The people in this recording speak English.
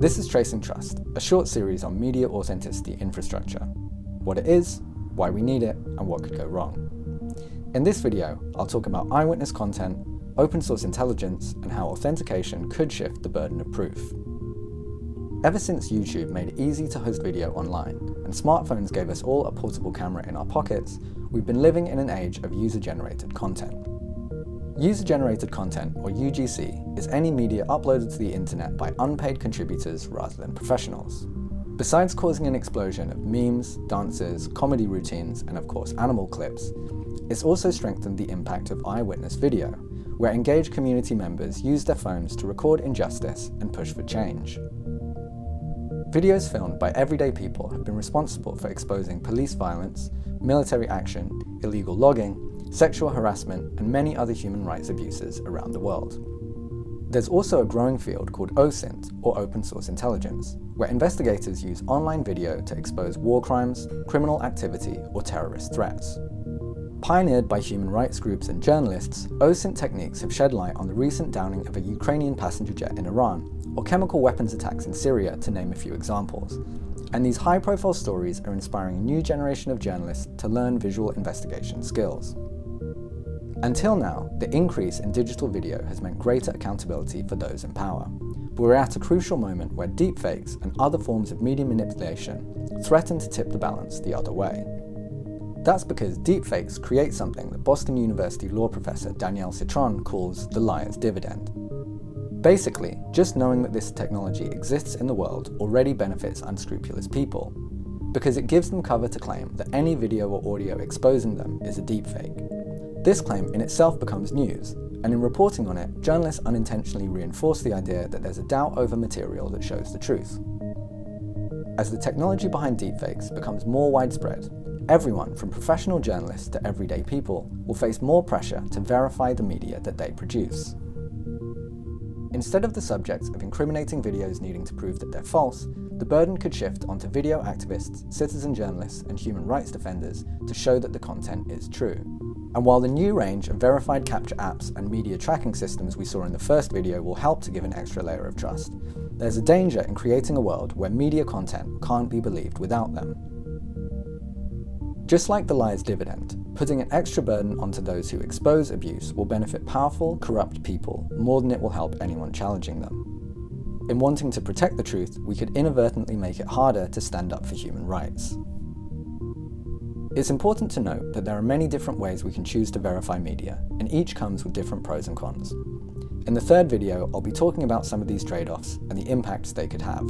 This is Tracing Trust, a short series on media authenticity infrastructure. What it is, why we need it, and what could go wrong. In this video, I'll talk about eyewitness content, open source intelligence, and how authentication could shift the burden of proof. Ever since YouTube made it easy to host video online, and smartphones gave us all a portable camera in our pockets, we've been living in an age of user-generated content. User-generated content, or UGC, is any media uploaded to the internet by unpaid contributors rather than professionals. Besides causing an explosion of memes, dances, comedy routines, and of course animal clips, it's also strengthened the impact of eyewitness video, where engaged community members use their phones to record injustice and push for change. Videos filmed by everyday people have been responsible for exposing police violence, military action, illegal logging, sexual harassment, and many other human rights abuses around the world. There's also a growing field called OSINT, or open source intelligence, where investigators use online video to expose war crimes, criminal activity, or terrorist threats. Pioneered by human rights groups and journalists, OSINT techniques have shed light on the recent downing of a Ukrainian passenger jet in Iran, or chemical weapons attacks in Syria, to name a few examples. And these high-profile stories are inspiring a new generation of journalists to learn visual investigation skills. Until now, the increase in digital video has meant greater accountability for those in power. But we're at a crucial moment where deepfakes and other forms of media manipulation threaten to tip the balance the other way. That's because deepfakes create something that Boston University law professor Danielle Citron calls the liar's dividend. Basically, just knowing that this technology exists in the world already benefits unscrupulous people, because it gives them cover to claim that any video or audio exposing them is a deepfake. This claim in itself becomes news, and in reporting on it, journalists unintentionally reinforce the idea that there's a doubt over material that shows the truth. As the technology behind deepfakes becomes more widespread, everyone from professional journalists to everyday people will face more pressure to verify the media that they produce. Instead of the subjects of incriminating videos needing to prove that they're false, the burden could shift onto video activists, citizen journalists, and human rights defenders to show that the content is true. And while the new range of verified capture apps and media tracking systems we saw in the first video will help to give an extra layer of trust, there's a danger in creating a world where media content can't be believed without them. Just like the liar's dividend, putting an extra burden onto those who expose abuse will benefit powerful, corrupt people more than it will help anyone challenging them. In wanting to protect the truth, we could inadvertently make it harder to stand up for human rights. It's important to note that there are many different ways we can choose to verify media, and each comes with different pros and cons. In the third video, I'll be talking about some of these trade-offs and the impacts they could have.